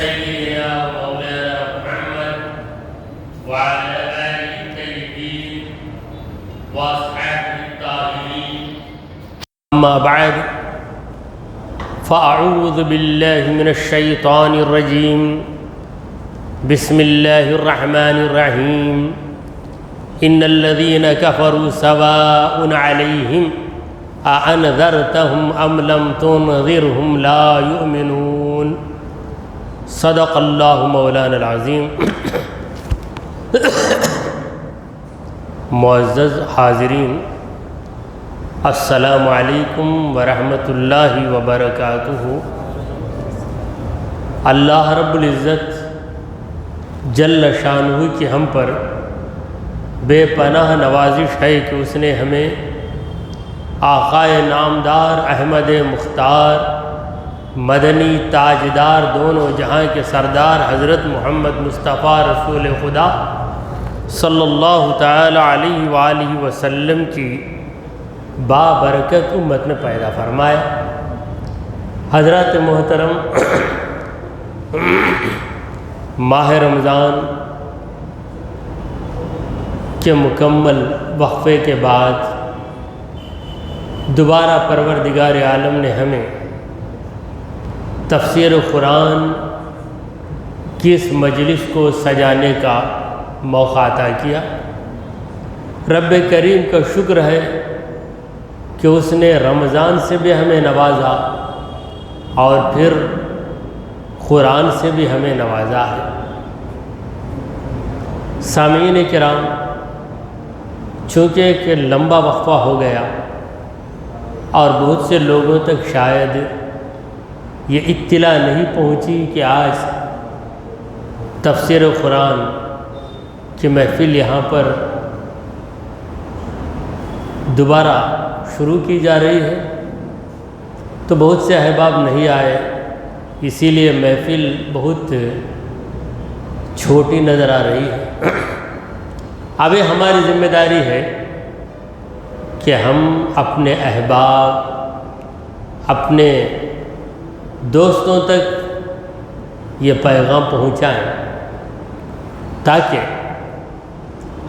سيدنا ومولانا محمد وعلى آله الطيبين وأصحابه الطاهرين. أما بعد فأعوذ بالله من الشيطان الرجيم. بسم الله الرحمن الرحيم. إن الذين كفروا سواء عليهم أأنذرتهم أم لم تنذرهم لا يؤمنون. صدق اللہ مولانا العظیم. معزز حاضرین، السلام علیکم ورحمۃ اللہ وبرکاتہ. اللہ رب العزت جل شانہ کی ہم پر بے پناہ نوازش ہے کہ اس نے ہمیں آقائے نامدار احمد مختار مدنی تاجدار دونوں جہاں کے سردار حضرت محمد مصطفیٰ رسول خدا صلی اللہ تعالی علیہ وآلہ وسلم کی بابرکت امت میں پیدا فرمایا. حضرات محترم، ماہ رمضان کے مکمل وقفے کے بعد دوبارہ پروردگار عالم نے ہمیں تفسیر قرآن کی اس مجلس کو سجانے کا موقع عطا کیا. رب کریم کا شکر ہے کہ اس نے رمضان سے بھی ہمیں نوازا اور پھر قرآن سے بھی ہمیں نوازا ہے. سامعین کرام، چونکہ ایک لمبا وقفہ ہو گیا اور بہت سے لوگوں تک شاید یہ اطلاع نہیں پہنچی کہ آج تفسیر قرآن کی محفل یہاں پر دوبارہ شروع کی جا رہی ہے، تو بہت سے احباب نہیں آئے، اسی لیے محفل بہت چھوٹی نظر آ رہی ہے. اب یہ ہماری ذمہ داری ہے کہ ہم اپنے احباب، اپنے دوستوں تک یہ پیغام پہنچائیں تاکہ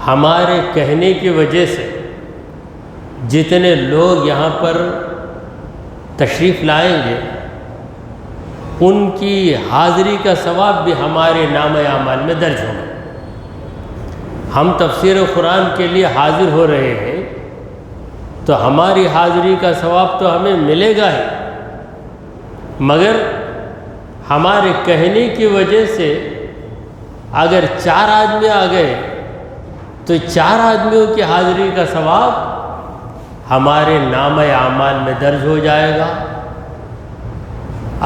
ہمارے کہنے کی وجہ سے جتنے لوگ یہاں پر تشریف لائیں گے ان کی حاضری کا ثواب بھی ہمارے نامہ اعمال میں درج ہوگا. ہم تفسیر قرآن کے لیے حاضر ہو رہے ہیں تو ہماری حاضری کا ثواب تو ہمیں ملے گا ہی، مگر ہمارے کہنے کی وجہ سے اگر 4 آدمی آ گئے تو 4 آدمیوں کی حاضری کا ثواب ہمارے نامہ اعمال میں درج ہو جائے گا.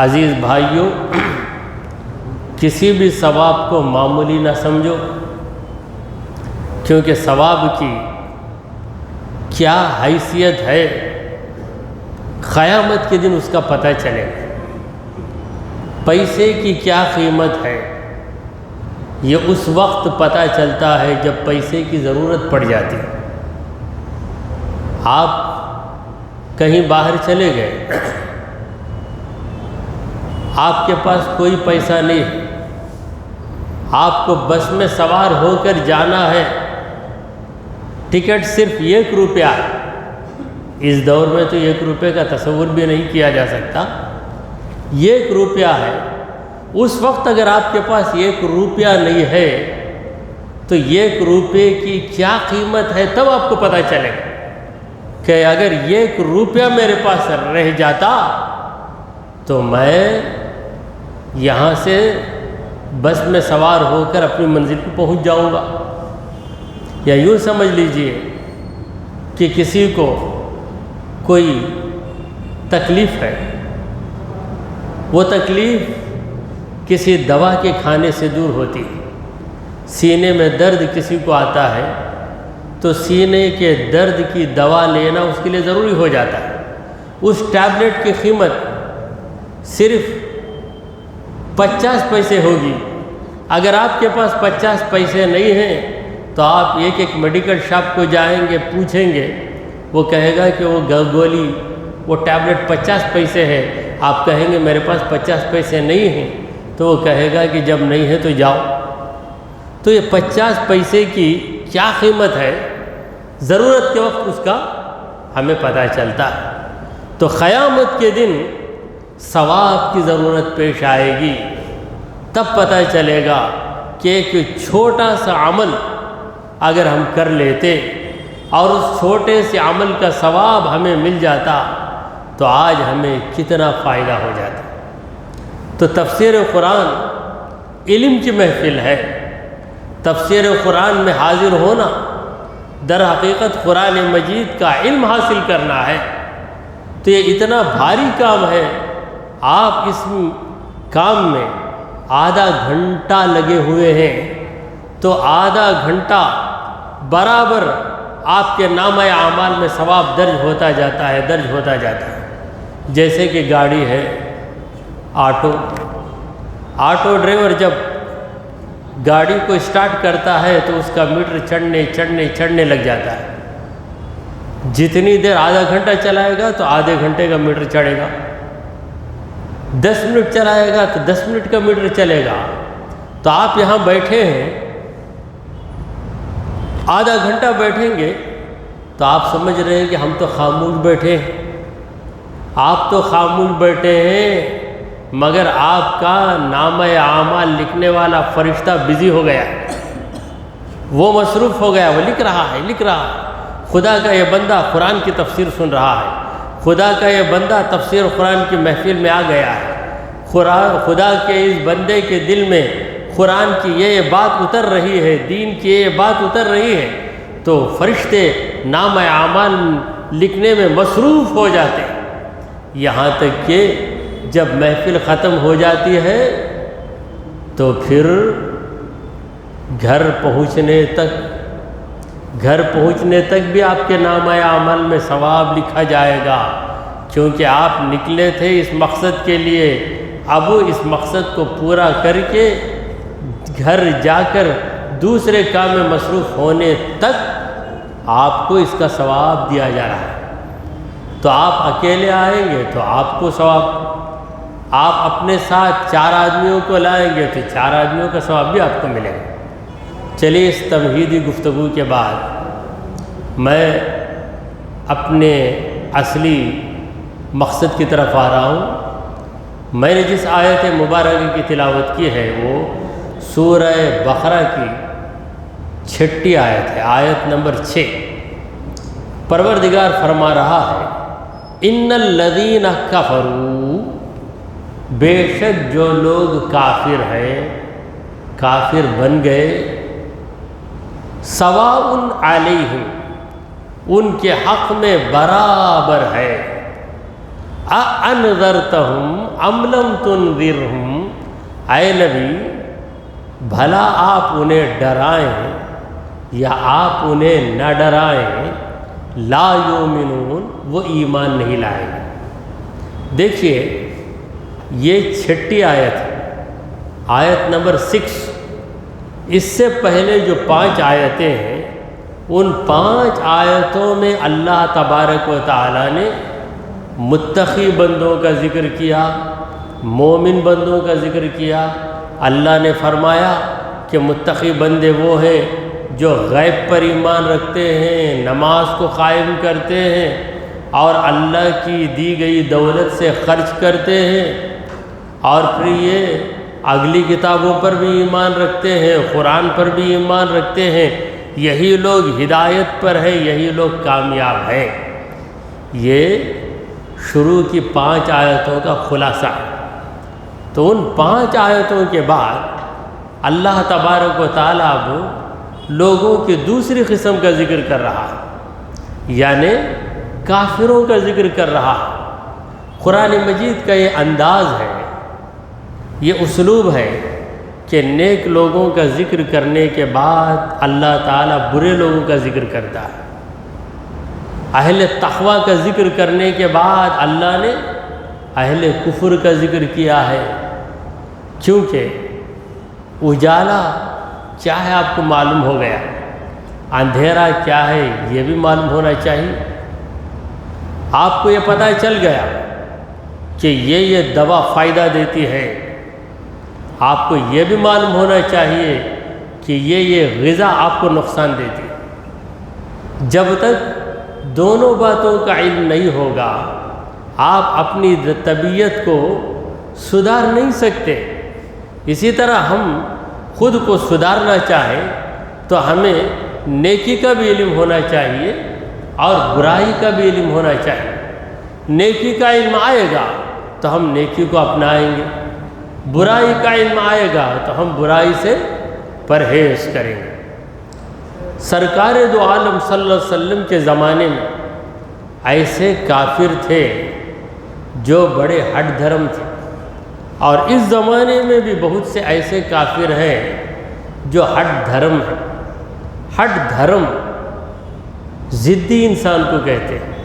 عزیز بھائیوں، کسی بھی ثواب کو معمولی نہ سمجھو، کیونکہ ثواب کی کیا حیثیت ہے قیامت کے دن اس کا پتہ چلے گا. پیسے کی کیا قیمت ہے یہ اس وقت پتہ چلتا ہے جب پیسے کی ضرورت پڑ جاتی ہے. آپ کہیں باہر چلے گئے، آپ کے پاس کوئی پیسہ نہیں ہے، آپ کو بس میں سوار ہو کر جانا ہے، ٹکٹ صرف 1 روپیہ ہے. اس دور میں تو 1 روپے کا تصور بھی نہیں کیا جا سکتا. 1 روپیہ ہے. اس وقت اگر آپ کے پاس 1 روپیہ نہیں ہے تو 1 روپے کی کیا قیمت ہے تب آپ کو پتہ چلے گا کہ اگر 1 روپیہ میرے پاس رہ جاتا تو میں یہاں سے بس میں سوار ہو کر اپنی منزل پہ پہنچ جاؤں گا. یا یوں سمجھ لیجئے کہ کسی کو کوئی تکلیف ہے، وہ تکلیف کسی دوا کے کھانے سے دور ہوتی ہے. سینے میں درد کسی کو آتا ہے تو سینے کے درد کی دوا لینا اس کے لیے ضروری ہو جاتا ہے. اس ٹیبلٹ کی قیمت صرف 50 پیسے ہوگی. اگر آپ کے پاس 50 پیسے نہیں ہیں تو آپ ایک میڈیکل شاپ کو جائیں گے، پوچھیں گے، وہ کہے گا کہ وہ گولی، وہ ٹیبلٹ 50 پیسے ہے. آپ کہیں گے میرے پاس 50 پیسے نہیں ہیں تو وہ کہے گا کہ جب نہیں ہے تو جاؤ۔ تو یہ 50 پیسے کی کیا قیمت ہے، ضرورت کے وقت اس کا ہمیں پتہ چلتا ہے۔ تو قیامت کے دن ثواب کی ضرورت پیش آئے گی، تب پتہ چلے گا کہ ایک چھوٹا سا عمل اگر ہم کر لیتے اور اس چھوٹے سے عمل کا ثواب ہمیں مل جاتا تو آج ہمیں کتنا فائدہ ہو جاتا۔ تو تفسیر قرآن علم کی محفل ہے۔ تفسیر قرآن میں حاضر ہونا در حقیقت قرآن مجید کا علم حاصل کرنا ہے۔ تو یہ اتنا بھاری کام ہے، آپ اس کام میں آدھا گھنٹہ لگے ہوئے ہیں، تو آدھا گھنٹہ برابر آپ کے نامہ اعمال میں ثواب درج ہوتا جاتا ہے، درج ہوتا جاتا ہے۔ جیسے کہ گاڑی ہے، آٹو ڈرائیور جب گاڑی کو اسٹارٹ کرتا ہے تو اس کا میٹر چڑھنے لگ جاتا ہے۔ جتنی دیر آدھا گھنٹہ چلائے گا تو آدھے گھنٹے کا میٹر چڑھے گا، 10 منٹ چلائے گا تو 10 منٹ کا میٹر چلے گا۔ تو آپ یہاں بیٹھے ہیں، آدھا گھنٹہ بیٹھیں گے تو آپ سمجھ رہے ہیں کہ ہم تو خاموش بیٹھے ہیں۔ آپ تو خاموش بیٹھے ہیں، مگر آپ کا نامہ اعمال لکھنے والا فرشتہ بزی ہو گیا، وہ مصروف ہو گیا، وہ لکھ رہا ہے۔ خدا کا یہ بندہ قرآن کی تفسیر سن رہا ہے، خدا کا یہ بندہ تفسیر قرآن کی محفل میں آ گیا ہے، خدا کے اس بندے کے دل میں قرآن کی یہ بات اتر رہی ہے، دین کی یہ بات اتر رہی ہے، تو فرشتے نامہ اعمال لکھنے میں مصروف ہو جاتے ہیں۔ یہاں تک کہ جب محفل ختم ہو جاتی ہے تو پھر گھر پہنچنے تک بھی آپ کے نامہ اعمال میں ثواب لکھا جائے گا، کیونکہ آپ نکلے تھے اس مقصد کے لیے۔ اب اس مقصد کو پورا کر کے گھر جا کر دوسرے کام میں مصروف ہونے تک آپ کو اس کا ثواب دیا جا رہا ہے۔ تو آپ اکیلے آئیں گے تو آپ کو ثواب، آپ اپنے ساتھ 4 آدمیوں کو لائیں گے تو 4 آدمیوں کا ثواب بھی آپ کو ملے گا۔ چلیے، اس تمہیدی گفتگو کے بعد میں اپنے اصلی مقصد کی طرف آ رہا ہوں۔ میں نے جس آیت مبارکہ کی تلاوت کی ہے وہ سورہ بقرہ کی 6 آیت ہے، آیت نمبر 6۔ پروردگار فرما رہا ہے، ان الذین کفروا، بے شک جو لوگ کافر ہیں، کافر بن گئے، سواء علیہم، ان کے حق میں برابر ہے، اَأَنذَرْتَهُمْ أَمْ لَمْ تُنذِرْهُمْ، اے نبی بھلا آپ انہیں ڈرائیں یا آپ انہیں نہ ڈرائیں، لا یؤمنون، وہ ایمان نہیں لائیں گے۔ دیکھیے، یہ 6 آیت ہے، آیت نمبر 6۔ اس سے پہلے جو 5 آیتیں ہیں، ان 5 آیتوں میں اللہ تبارک و تعالیٰ نے متقی بندوں کا ذکر کیا، مومن بندوں کا ذکر کیا۔ اللہ نے فرمایا کہ متقی بندے وہ ہیں جو غیب پر ایمان رکھتے ہیں، نماز کو قائم کرتے ہیں اور اللہ کی دی گئی دولت سے خرچ کرتے ہیں، اور پھر یہ اگلی کتابوں پر بھی ایمان رکھتے ہیں، قرآن پر بھی ایمان رکھتے ہیں۔ یہی لوگ ہدایت پر ہیں، یہی لوگ کامیاب ہیں۔ یہ شروع کی 5 آیتوں کا خلاصہ ہے۔ تو ان 5 آیتوں کے بعد اللہ تبارک و تعالیٰ اب لوگوں کی دوسری قسم کا ذکر کر رہا ہے، یعنی کافروں کا ذکر کر رہا ہے۔ قرآن مجید کا یہ انداز ہے، یہ اسلوب ہے کہ نیک لوگوں کا ذکر کرنے کے بعد اللہ تعالیٰ برے لوگوں کا ذکر کرتا ہے۔ اہل تقوی کا ذکر کرنے کے بعد اللہ نے اہل کفر کا ذکر کیا ہے، کیونکہ اجالا کیا ہے آپ کو معلوم ہو گیا، اندھیرا کیا ہے یہ بھی معلوم ہونا چاہیے۔ آپ کو یہ پتہ چل گیا کہ یہ دوا فائدہ دیتی ہے، آپ کو یہ بھی معلوم ہونا چاہیے کہ یہ غذا آپ کو نقصان دیتی ہے۔ جب تک دونوں باتوں کا علم نہیں ہوگا آپ اپنی طبیعت کو سدھار نہیں سکتے۔ اسی طرح ہم خود کو سدھارنا چاہیں تو ہمیں نیکی کا بھی علم ہونا چاہیے اور برائی کا بھی علم ہونا چاہیے۔ نیکی کا علم آئے گا تو ہم نیکی کو اپنائیں گے، برائی کا علم آئے گا تو ہم برائی سے پرہیز کریں گے۔ سرکار دو عالم صلی اللہ علیہ وسلم کے زمانے میں ایسے کافر تھے جو بڑے ہٹ دھرم تھے، اور اس زمانے میں بھی بہت سے ایسے کافر ہیں جو ہٹ دھرم ہیں۔ ہٹ دھرم ضدی انسان کو کہتے ہیں۔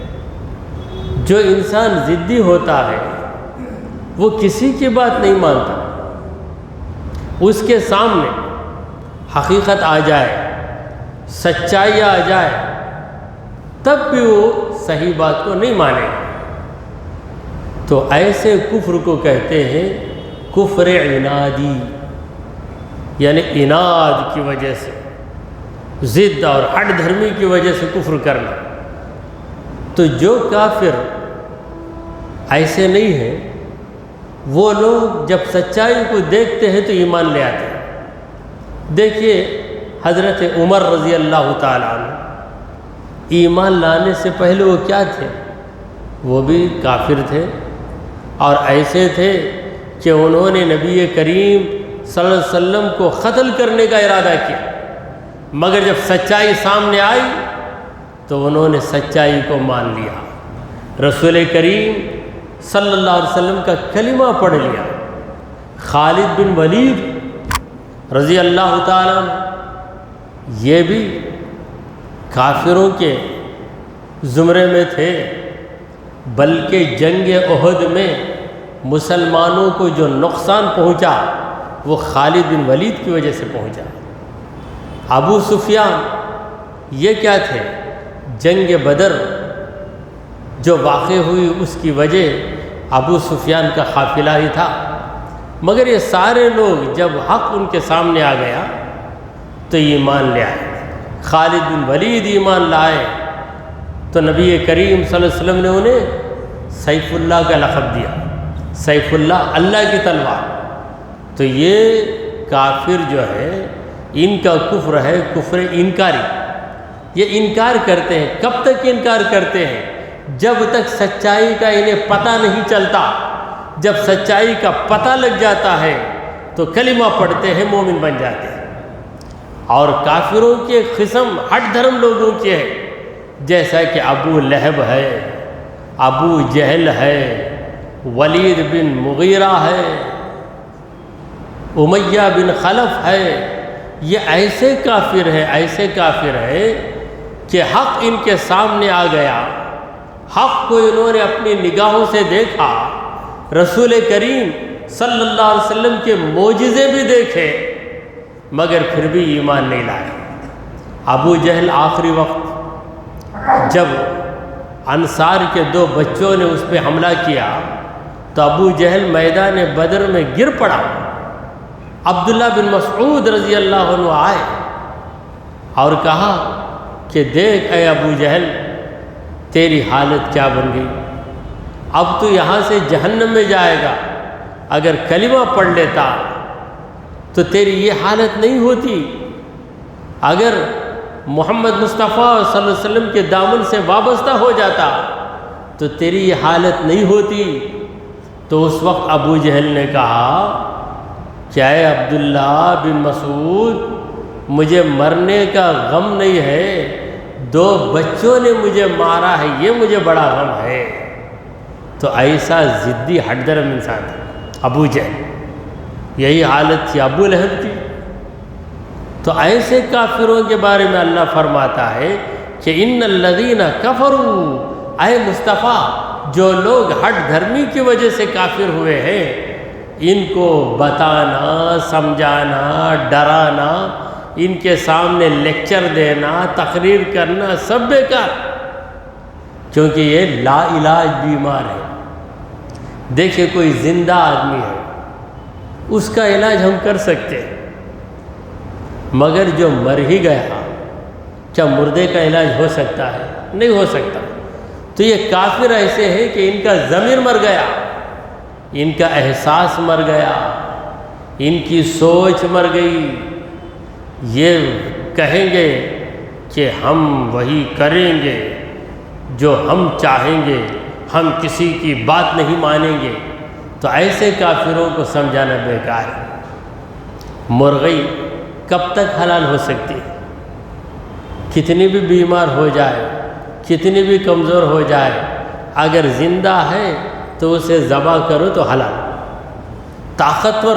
جو انسان ضدی ہوتا ہے وہ کسی کی بات نہیں مانتا، اس کے سامنے حقیقت آ جائے، سچائی آ جائے، تب بھی وہ صحیح بات کو نہیں مانے گا۔ تو ایسے کفر کو کہتے ہیں کفر عنادی، یعنی عناد کی وجہ سے، ضد اور ہٹ دھرمی کی وجہ سے کفر کرنا۔ تو جو کافر ایسے نہیں ہیں وہ لوگ جب سچائی کو دیکھتے ہیں تو ایمان لے آتے ہیں۔ دیکھیے حضرت عمر رضی اللہ تعالیٰ عنہ ایمان لانے سے پہلے وہ کیا تھے؟ وہ بھی کافر تھے، اور ایسے تھے کہ انہوں نے نبی کریم صلی اللہ علیہ وسلم کو قتل کرنے کا ارادہ کیا، مگر جب سچائی سامنے آئی تو انہوں نے سچائی کو مان لیا، رسول کریم صلی اللہ علیہ وسلم کا کلمہ پڑھ لیا۔ خالد بن ولید رضی اللہ تعالیٰ عنہ یہ بھی کافروں کے زمرے میں تھے، بلکہ جنگ احد میں مسلمانوں کو جو نقصان پہنچا وہ خالد بن ولید کی وجہ سے پہنچا۔ ابو سفیان یہ کیا تھے؟ جنگ بدر جو واقع ہوئی اس کی وجہ ابو سفیان کا قافلہ ہی تھا، مگر یہ سارے لوگ جب حق ان کے سامنے آ گیا تو ایمان لے آئے۔ خالد بن ولید ایمان لائے تو نبی کریم صلی اللہ علیہ وسلم نے انہیں سیف اللہ کا لقب دیا، سیف اللہ، اللہ کی تلوار۔ تو یہ کافر جو ہے ان کا کفر ہے کفر انکاری، یہ انکار کرتے ہیں۔ کب تک انکار کرتے ہیں؟ جب تک سچائی کا انہیں پتہ نہیں چلتا۔ جب سچائی کا پتہ لگ جاتا ہے تو کلمہ پڑھتے ہیں، مومن بن جاتے ہیں۔ اور کافروں کے قسم ہٹ دھرم لوگوں کی ہے، جیسا کہ ابو لہب ہے، ابو جہل ہے، ولید بن مغیرہ ہے، امیہ بن خلف ہے۔ یہ ایسے کافر ہیں، ایسے کافر ہیں کہ حق ان کے سامنے آ گیا، حق کو انہوں نے اپنی نگاہوں سے دیکھا، رسول کریم صلی اللہ علیہ وسلم کے معجزے بھی دیکھے، مگر پھر بھی ایمان نہیں لائے۔ ابو جہل آخری وقت جب انصار کے 2 بچوں نے اس پہ حملہ کیا تو ابو جہل میدان بدر میں گر پڑا۔ عبداللہ بن مسعود رضی اللہ عنہ آئے اور کہا کہ دیکھ اے ابو جہل تیری حالت کیا بن گئی، اب تو یہاں سے جہنم میں جائے گا، اگر کلمہ پڑھ لیتا تو تیری یہ حالت نہیں ہوتی، اگر محمد مصطفیٰ صلی اللہ علیہ وسلم کے دامن سے وابستہ ہو جاتا تو تیری یہ حالت نہیں ہوتی۔ تو اس وقت ابو جہل نے کہا کیا اے عبداللہ بن مسعود، مجھے مرنے کا غم نہیں ہے، 2 بچوں نے مجھے مارا ہے، یہ مجھے بڑا غم ہے۔ تو ایسا ضدی ہٹ درم انسان تھا ابو جہل، یہی حالت تھی ابو لہب کی۔ تو ایسے کافروں کے بارے میں اللہ فرماتا ہے کہ ان الذین کفروا، اے مصطفیٰ جو لوگ ہٹ دھرمی کی وجہ سے کافر ہوئے ہیں ان کو بتانا، سمجھانا، ڈرانا، ان کے سامنے لیکچر دینا، تقریر کرنا سب بیکار، کیونکہ یہ لا علاج بیمار ہے۔ دیکھیں کوئی زندہ آدمی ہے، اس کا علاج ہم کر سکتے ہیں، مگر جو مر ہی گیا کیا مردے کا علاج ہو سکتا ہے؟ نہیں ہو سکتا۔ تو یہ کافر ایسے ہیں کہ ان کا ضمیر مر گیا، ان کا احساس مر گیا، ان کی سوچ مر گئی۔ یہ کہیں گے کہ ہم وہی کریں گے جو ہم چاہیں گے، ہم کسی کی بات نہیں مانیں گے۔ تو ایسے کافروں کو سمجھانا بیکار ہے۔ مرغی کب تک حلال ہو سکتی ہے؟ کتنی بھی بیمار ہو جائے، کتنی بھی کمزور ہو جائے، اگر زندہ ہے تو اسے ذبح کرو تو حلال۔ طاقتور،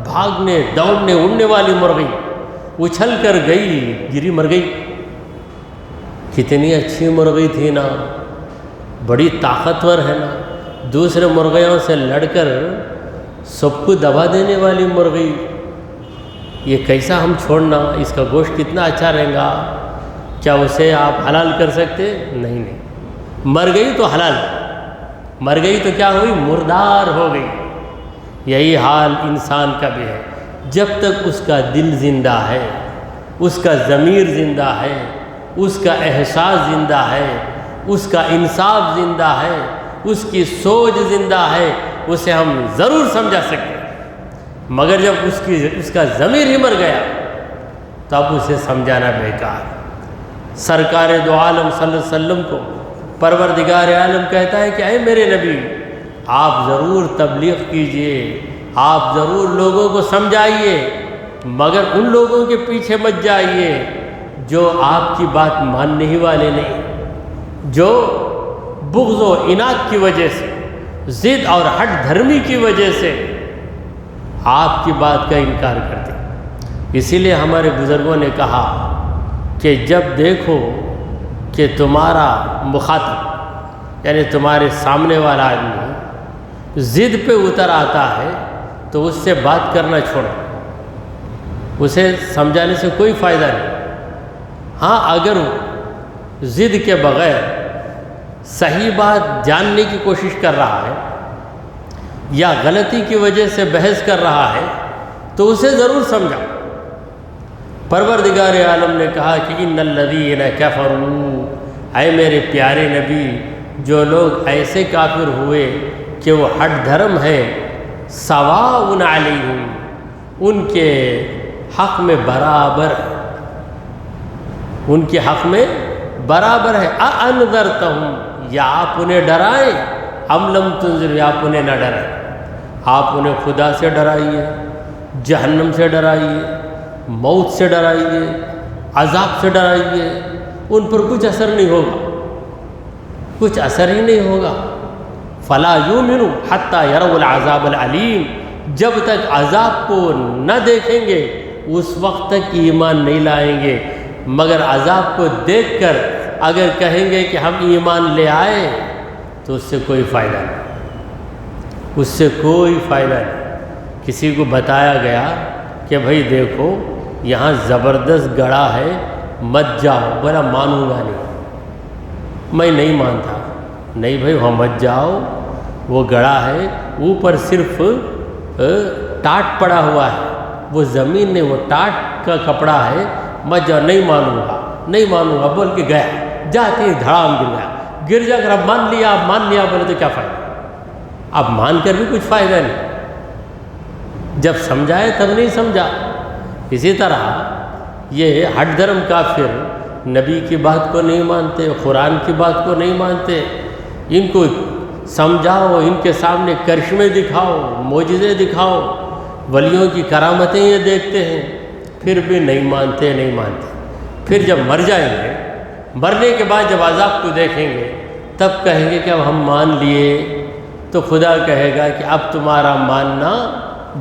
بھاگنے دوڑنے اڑنے والی مرغی اچھل کر گئی، گری مر گئی۔ کتنی اچھی مرغی تھی نا، بڑی طاقتور ہے نا، دوسرے مرغیوں سے لڑ کر سب کو دبا دینے والی مرغی، یہ کیسا ہم چھوڑنا؟ اس کا گوشت کتنا اچھا رہے گا، کیا اسے آپ حلال کر سکتے؟ نہیں۔ مر گئی تو حلال، مر گئی تو کیا ہوئی؟ مردار ہو گئی۔ یہی حال انسان کا بھی ہے، جب تک اس کا دل زندہ ہے، اس کا ضمیر زندہ ہے، اس کا احساس زندہ ہے، اس کا انصاف زندہ ہے، اس کی سوچ زندہ ہے، اسے ہم ضرور سمجھا سکتے ہیں۔ مگر جب اس کا ضمیر ہی مر گیا تب اسے سمجھانا بیکار۔ سرکار دو عالم صلی اللہ علیہ وسلم کو پروردگار عالم کہتا ہے کہ اے میرے نبی، آپ ضرور تبلیغ کیجئے، آپ ضرور لوگوں کو سمجھائیے، مگر ان لوگوں کے پیچھے مت جائیے جو آپ کی بات ماننے ہی والے نہیں، جو بغض و عناد کی وجہ سے، ضد اور ہٹ دھرمی کی وجہ سے آپ کی بات کا انکار کرتے۔ اسی لیے ہمارے بزرگوں نے کہا کہ جب دیکھو کہ تمہارا مخاطب یعنی تمہارے سامنے والا آدمی ضد پہ اتر آتا ہے تو اس سے بات کرنا چھوڑو، اسے سمجھانے سے کوئی فائدہ نہیں۔ ہاں، اگر ضد کے بغیر صحیح بات جاننے کی کوشش کر رہا ہے یا غلطی کی وجہ سے بحث کر رہا ہے تو اسے ضرور سمجھا۔ پروردگار عالم نے کہا کہ ان الذین کفروا، اے میرے پیارے نبی، جو لوگ ایسے کافر ہوئے کہ وہ ہٹ دھرم ہے، سواء علیہم، ان کے حق میں برابر ہے، ان کے حق میں برابر ہے۔ اَأَنذَرْتَهُمْ، یا آپ انہیں ڈرائیں، ام لم تنذر، یا آپ انہیں نہ ڈرائیں۔ آپ انہیں خدا سے ڈرائیے، جہنم سے ڈرائیے، موت سے ڈرائیے، عذاب سے ڈرائیے، ان پر کچھ اثر نہیں ہوگا، کچھ اثر ہی نہیں ہوگا۔ فلا یؤمنوا حتی یروا العذاب العلیم، جب تک عذاب کو نہ دیکھیں گے اس وقت تک ایمان نہیں لائیں گے، مگر عذاب کو دیکھ کر اگر کہیں گے کہ ہم ایمان لے آئے تو اس سے کوئی فائدہ نہیں، اس سے کوئی فائدہ نہیں۔ کسی کو بتایا گیا کہ بھائی دیکھو یہاں زبردست گڑھا ہے، مت جاؤ، بولا مانوں گا نہیں، میں نہیں مانتا۔ نہیں بھائی وہاں مت جاؤ، وہ گڑھا ہے، اوپر صرف ٹاٹ پڑا ہوا ہے، وہ زمین نہیں، وہ ٹاٹ کا کپڑا ہے، مت جاؤ۔ نہیں مانوں گا، نہیں مانوں گا بول کے گیا، جاتے ہی دھڑام گر گیا، گر جا کر اب مان لیا بولے تو کیا فائدہ؟ اب مان کر بھی کچھ فائدہ نہیں، جب سمجھائے تب نہیں سمجھا۔ اسی طرح یہ ہٹ دھرم کافر نبی کی بات کو نہیں مانتے، قرآن کی بات کو نہیں مانتے، ان کو سمجھاؤ، ان کے سامنے کرشمے دکھاؤ، معجزے دکھاؤ، ولیوں کی کرامتیں یہ دیکھتے ہیں، پھر بھی نہیں مانتے۔ پھر جب مر جائیں گے، مرنے کے بعد جب عذاب کو دیکھیں گے تب کہیں گے کہ اب ہم مان لیے، تو خدا کہے گا کہ اب تمہارا ماننا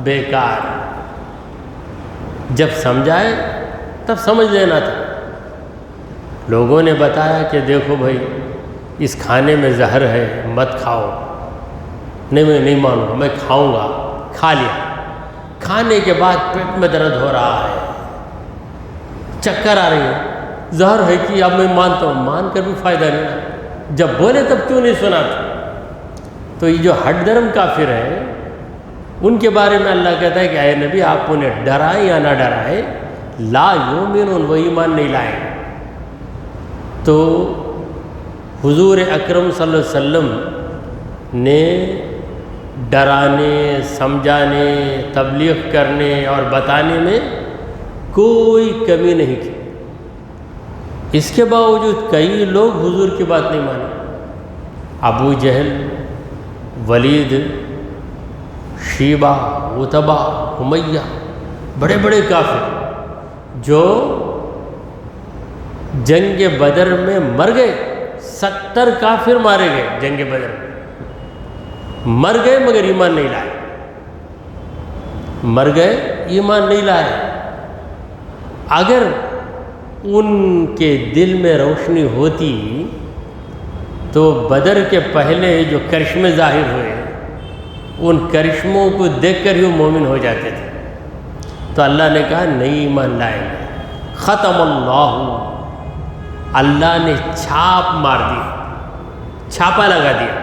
بیکار۔ جب سمجھائے تب سمجھ لینا تھا۔ لوگوں نے بتایا کہ دیکھو بھائی اس کھانے میں زہر ہے، مت کھاؤ۔ نہیں میں نہیں مانوں گا، میں کھاؤں گا، کھا لیا، کھانے کے بعد پیٹ میں درد ہو رہا ہے، چکر آ رہی ہے، زہر ہے کہ اب میں مانتا ہوں، مان کر بھی فائدہ نہیں۔ جب بولے تب کیوں نہیں سنا تھا؟ تو یہ جو ہٹ دھرم کافر ہے ان کے بارے میں اللہ کہتا ہے کہ اے نبی آپ انہیں ڈرائیں یا نہ ڈرائیں، لا یؤمنون، وہ ایمان نہیں لائیں۔ تو حضور اکرم صلی اللہ علیہ وسلم نے ڈرانے، سمجھانے، تبلیغ کرنے اور بتانے میں کوئی کمی نہیں کی۔ اس کے باوجود کئی لوگ حضور کی بات نہیں مانے۔ ابو جہل، ولید، شیبہ، عتبہ، امیہ، بڑے بڑے کافر جو جنگ بدر میں مر گئے، 70 کافر مارے گئے جنگ بدر میں، مر گئے مگر ایمان نہیں لائے، مر گئے ایمان نہیں لائے۔ اگر ان کے دل میں روشنی ہوتی تو بدر کے پہلے جو کرشمے ظاہر ہوئے، ان کرشموں کو دیکھ کر ہی وہ مومن ہو جاتے تھے۔ تو اللہ نے کہا نہیں ایمان لائیں گے۔ ختم اللہ نے چھاپ مار دی، چھاپا لگا دیا،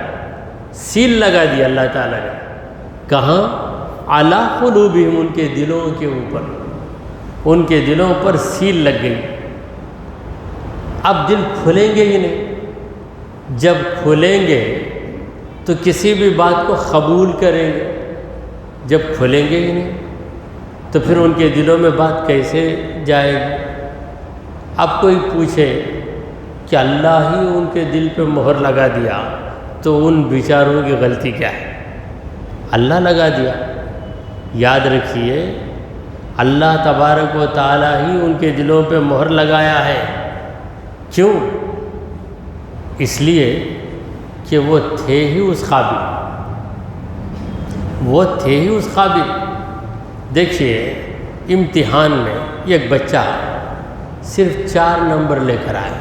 سیل لگا دیا اللہ تعالیٰ نے۔ کہاں؟ علی قلوبہم، ان کے دلوں کے اوپر، ان کے دلوں پر سیل لگ گئی۔ اب دل کھلیں گے ہی نہیں، جب کھلیں گے تو کسی بھی بات کو قبول کریں گے، جب کھلیں گے ہی نہیں تو پھر ان کے دلوں میں بات کیسے جائے گی؟ اب کوئی پوچھے کہ اللہ ہی ان کے دل پہ مہر لگا دیا تو ان بیچاروں کی غلطی کیا ہے؟ اللہ لگا دیا۔ یاد رکھیے اللہ تبارک و تعالیٰ ہی ان کے دلوں پہ مہر لگایا ہے۔ کیوں؟ اس لیے کہ وہ تھے ہی اس قابل، وہ تھے ہی اس قابل۔ دیکھیے امتحان میں ایک بچہ صرف 4 نمبر لے کر آیا،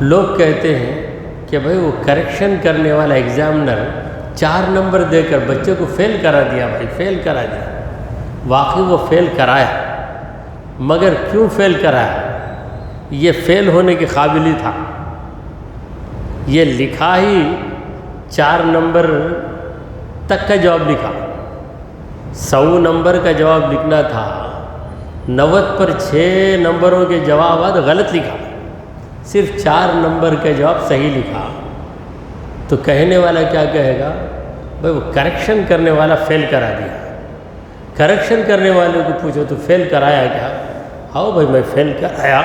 لوگ کہتے ہیں کہ بھائی وہ کریکشن کرنے والا ایگزامنر 4 نمبر دے کر بچے کو فیل کرا دیا، بھائی فیل کرا دیا۔ واقعی وہ فیل کرایا، مگر کیوں فیل کرایا؟ یہ فیل ہونے کے قابل ہی تھا، یہ لکھا ہی 4 نمبر تک کا جواب لکھا، 100 نمبر کا جواب لکھنا تھا، 90 پر 6 نمبروں کے جوابات غلط لکھا، صرف 4 نمبر کا جواب صحیح لکھا۔ تو کہنے والا کیا کہے گا؟ بھائی وہ کریکشن کرنے والا فیل کرا دیا۔ کریکشن کرنے والے کو پوچھو تو فیل کرایا کیا؟ آؤ بھائی میں فیل کرایا،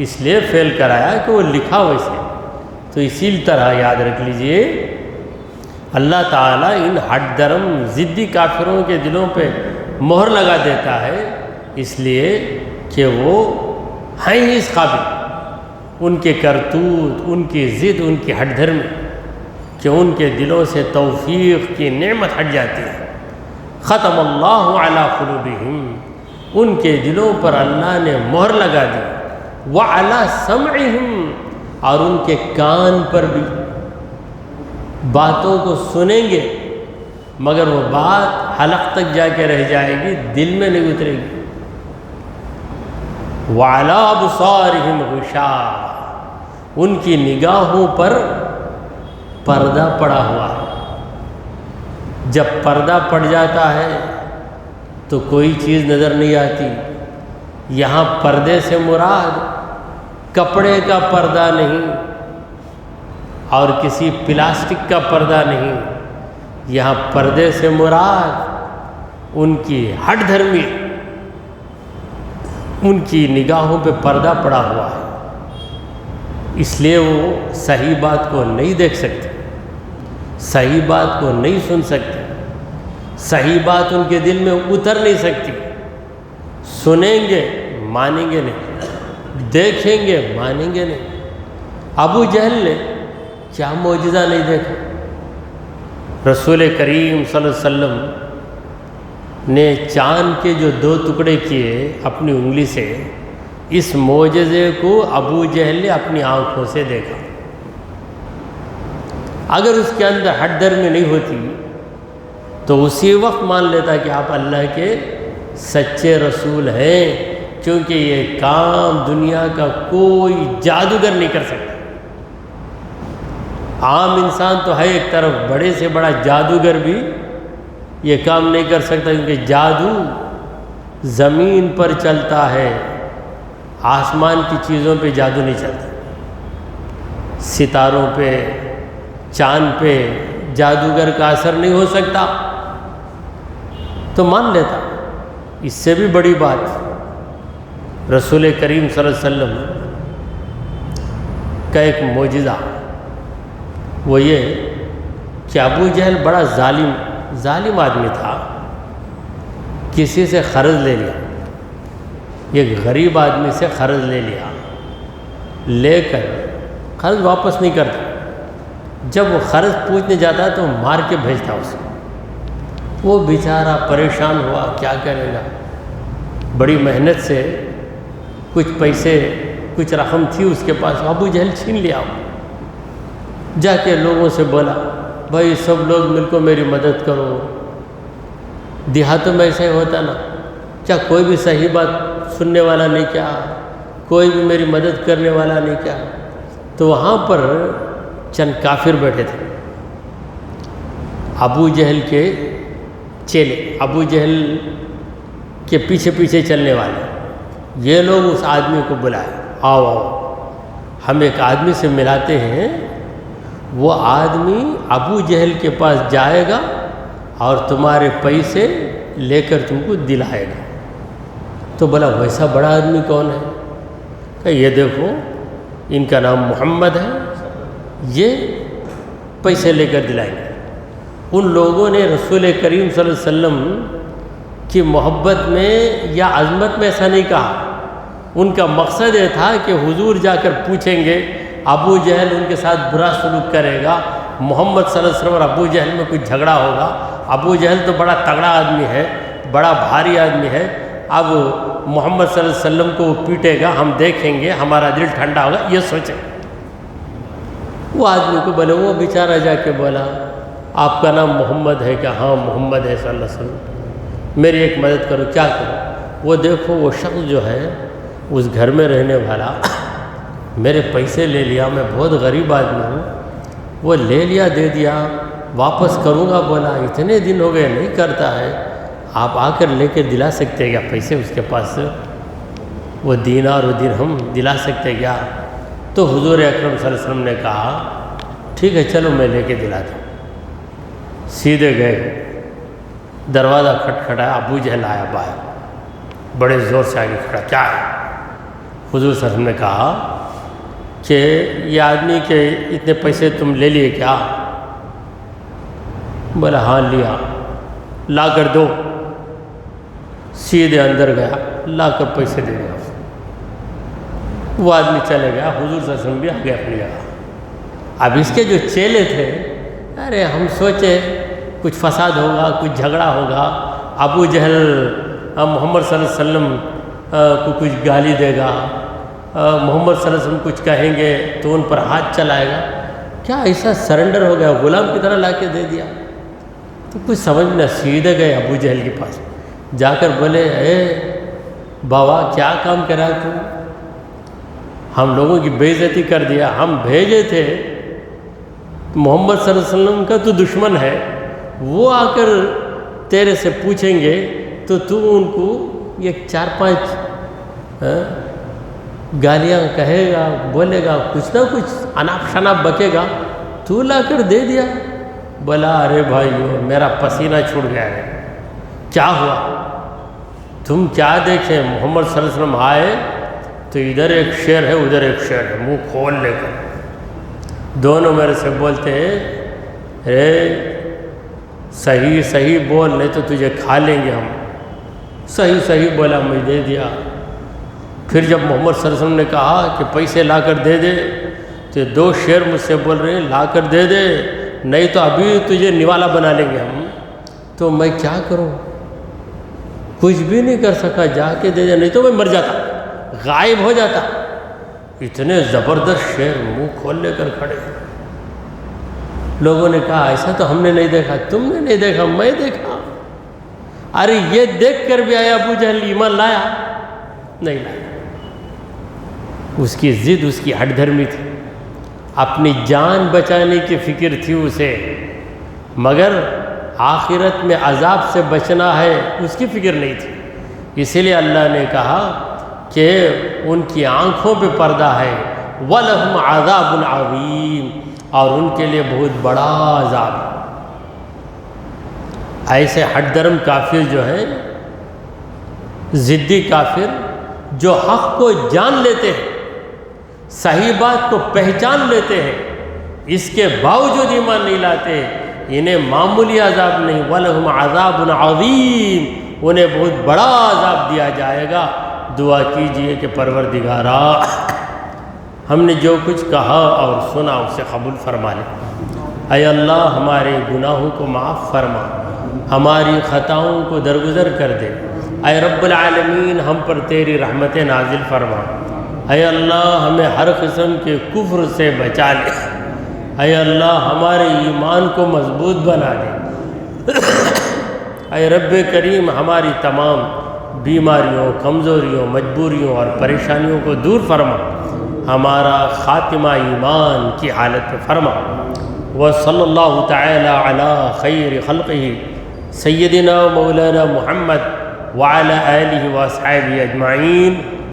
اس لیے فیل کرایا کہ وہ لکھا ویسے۔ تو اسی طرح یاد رکھ لیجئے اللہ تعالیٰ ان ہٹ درم ضدی کافروں کے دلوں پہ مہر لگا دیتا ہے، اس لیے کہ وہ ہیں ہی اس قابل، ان کے کرتوت، ان کی ضد، ان کی ہٹ دھرمی، کہ ان کے دلوں سے توفیق کی نعمت ہٹ جاتی ہے۔ ختم اللہ علی قلوبہم، ان کے دلوں پر اللہ نے مہر لگا دی، وعلی سمعہم، اور ان کے کان پر بھی باتوں کو سنیں گے مگر وہ بات حلق تک جا کے رہ جائے گی، دل میں نہیں اترے گی۔ وعلی ابصارہم غشاوہ، ان کی نگاہوں پر پردہ پڑا ہوا ہے۔ جب پردہ پڑ جاتا ہے تو کوئی چیز نظر نہیں آتی۔ یہاں پردے سے مراد کپڑے کا پردہ نہیں اور کسی پلاسٹک کا پردہ نہیں، یہاں پردے سے مراد ان کی ہٹ دھرمی، ان کی نگاہوں پہ پردہ پڑا ہوا ہے، اس لیے وہ صحیح بات کو نہیں دیکھ سکتے، صحیح بات کو نہیں سن سکتے، صحیح بات ان کے دل میں اتر نہیں سکتی۔ سنیں گے مانیں گے نہیں، دیکھیں گے مانیں گے نہیں۔ ابو جہل نے کیا معجزہ نہیں دیکھا؟ رسول کریم صلی اللہ علیہ وسلم نے چاند کے جو 2 ٹکڑے کیے اپنی انگلی سے، اس معجزے کو ابو جہل نے اپنی آنکھوں سے دیکھا۔ اگر اس کے اندر ہٹ درمی نہیں ہوتی تو اسی وقت مان لیتا کہ آپ اللہ کے سچے رسول ہیں، کیونکہ یہ کام دنیا کا کوئی جادوگر نہیں کر سکتا۔ عام انسان تو ہے ایک طرف، بڑے سے بڑا جادوگر بھی یہ کام نہیں کر سکتا، کیونکہ جادو زمین پر چلتا ہے، آسمان کی چیزوں پہ جادو نہیں چلتا۔ ستاروں پہ، چاند پہ جادوگر کا اثر نہیں ہو سکتا، تو مان لیتا۔ اس سے بھی بڑی بات، رسول کریم صلی اللہ علیہ وسلم کا ایک معجزہ وہ یہ کہ ابو جہل بڑا ظالم آدمی تھا، کسی سے قرض لے لیا، ایک غریب آدمی سے قرض لے لیا، لے کر قرض واپس نہیں کرتا، جب وہ قرض پوچھنے جاتا تو مار کے بھیجتا اسے۔ وہ بیچارہ پریشان ہوا، کیا کرے گا، بڑی محنت سے کچھ پیسے، کچھ رقم تھی اس کے پاس، ابو جہل چھین لیا۔ جا کے لوگوں سے بولا، بھائی سب لوگ مل کو میری مدد کرو۔ دیہاتوں میں ایسا ہی ہوتا نا، کیا کوئی بھی صحیح بات سننے والا نہیں کیا، کوئی بھی میری مدد کرنے والا نہیں کیا؟ تو وہاں پر چند کافر بیٹھے تھے، ابو جہل کے چیلے، ابو جہل کے پیچھے پیچھے چلنے والے۔ یہ لوگ اس آدمی کو بلائے، آؤ آؤ ہم ایک آدمی سے ملاتے ہیں، وہ آدمی ابو جہل کے پاس جائے گا اور تمہارے پیسے لے کر تم کو دلائے گا۔ تو بولا ویسا بڑا آدمی کون ہے؟ کہ یہ دیکھو ان کا نام محمد ہے، یہ پیسے لے کر دلائیں گے۔ ان لوگوں نے رسول کریم صلی اللہ علیہ وسلم کی محبت میں یا عظمت میں ایسا نہیں کہا، ان کا مقصد یہ تھا کہ حضور جا کر پوچھیں گے، ابو جہل ان کے ساتھ برا سلوک کرے گا، محمد صلی اللہ علیہ وسلم اور ابو جہل میں کچھ جھگڑا ہوگا، ابو جہل تو بڑا تگڑا آدمی ہے، بڑا بھاری آدمی ہے، اب محمد صلی اللہ علیہ وسلم کو وہ پیٹے گا، ہم دیکھیں گے، ہمارا دل ٹھنڈا ہوگا، یہ سوچیں۔ وہ آدمی کو بولے، وہ بیچارہ جا کے بولا، آپ کا نام محمد ہے کیا؟ ہاں محمد ہے صلی اللہ علیہ وسلم، میری ایک مدد کرو۔ کیا کرو؟ وہ دیکھو وہ شخص جو ہے اس گھر میں رہنے والا میرے پیسے لے لیا، میں بہت غریب آدمی ہوں، وہ لے لیا دے دیا، واپس کروں گا بولا، اتنے دن ہو گئے نہیں کرتا ہے، آپ آ کر لے کے دلا سکتے کیا پیسے اس کے پاس؟ وہ دینار و درہم دلا سکتے کیا؟ تو حضور اکرم صلی اللہ علیہ وسلم نے کہا ٹھیک ہے چلو میں لے کے دلاتا ہوں۔ سیدھے گئے، دروازہ کھٹکھٹایا، ابو جہل آیا باہر، بڑے زور سے آگے کھڑا، کیا ہے؟ حضور صلی اللہ علیہ وسلم نے کہا کہ یہ آدمی کے اتنے پیسے تم لے لیے کیا؟ بولا ہاں لیا، لا کر دو۔ سیدھے اندر گیا، لا کر پیسے دے دیا۔ وہ آدمی چلے گیا، حضور صلی اللہ علیہ وسلم بھی آگے اپنی جگہ۔ اب اس کے جو چیلے تھے، ارے ہم سوچے کچھ فساد ہوگا، کچھ جھگڑا ہوگا، ابو جہل محمد صلی اللہ علیہ وسلم کو کچھ گالی دے گا، محمد صلی اللہ علیہ وسلم کچھ کہیں گے تو ان پر ہاتھ چلائے گا، کیا ایسا سرنڈر ہو گیا، غلام کی طرح لا کے دے دیا؟ تو کچھ سمجھ نہ، سیدھے گئے ابو جہل کے پاس، جا کر بولے اے بابا کیا کام کرا تو؟ ہم لوگوں کی بے عزتی کر دیا، ہم بھیجے تھے، محمد صلی اللہ علیہ وسلم کا تو دشمن ہے، وہ آ کر تیرے سے پوچھیں گے تو ان کو یہ 4-5 گالیاں کہے گا، بولے گا، کچھ نہ کچھ اناپ شناپ بکے گا، تو لا کر دے دیا۔ بولا ارے بھائیو میرا پسینہ چھوٹ گیا ہے، کیا ہوا؟ تم کیا دیکھیں، محمد صلی اللہ علیہ وسلم آئے تو ادھر ایک شیر ہے ادھر ایک شیر ہے، منہ کھول لے کر دونوں میرے سے بولتے ہیں صحیح صحیح بول نہیں تو تجھے کھا لیں گے ہم۔ صحیح صحیح بولا، میں دے دیا۔ پھر جب محمد صلی اللہ علیہ وسلم نے کہا کہ پیسے لا کر دے دے، تو 2 شیر مجھ سے بول رہے ہیں لا کر دے دے، نہیں تو ابھی تجھے نوالا بنا لیں گے ہم۔ تو میں کیا کروں، کچھ بھی نہیں کر سکا، جا کے دے دے، نہیں تو میں مر جاتا، غائب ہو جاتا۔ اتنے زبردست شیر منہ کھول لے کر کھڑے۔ لوگوں نے کہا ایسا تو ہم نے نہیں دیکھا، تم نے نہیں دیکھا، میں دیکھا۔ ارے یہ دیکھ کر بھی آیا ابو جہل، ایمان لایا؟ نہیں لایا۔ اس کی ضد، اس کی ہٹ دھرمی تھی۔ اپنی جان بچانے کی فکر تھی اسے، مگر آخرت میں عذاب سے بچنا ہے اس کی فکر نہیں تھی۔ اسی لیے اللہ نے کہا کہ ان کی آنکھوں پہ پردہ ہے، وَلَهُمْ عَذَابٌ عَظِيمٌ، اور ان کے لیے بہت بڑا عذاب ہے۔ ایسے ہٹ درم کافر جو ہیں، ضدی کافر جو حق کو جان لیتے ہیں، صحیح بات کو پہچان لیتے ہیں، اس کے باوجود ایمان نہیں لاتے، انہیں معمولی عذاب نہیں، وَلَهُمْ عَذَابٌ عَظِيمٌ، انہیں بہت بڑا عذاب دیا جائے گا۔ دعا کیجئے کہ پروردگارا ہم نے جو کچھ کہا اور سنا اسے قبول فرما لے۔ اے اللہ ہمارے گناہوں کو معاف فرما، ہماری خطاؤں کو درگزر کر دے۔ اے رب العالمین ہم پر تیری رحمت نازل فرما۔ اے اللہ ہمیں ہر قسم کے کفر سے بچا لے۔ اے اللہ ہمارے ایمان کو مضبوط بنا دے۔ اے رب کریم ہماری تمام بیماریوں، کمزوریوں، مجبوریوں اور پریشانیوں کو دور فرما، ہمارا خاتمہ ایمان کی حالت میں فرما۔ وصلی اللہ تعالی علی خیر خلقہ سیدنا مولانا محمد وعلی آلہ واصحابہ اجمعین۔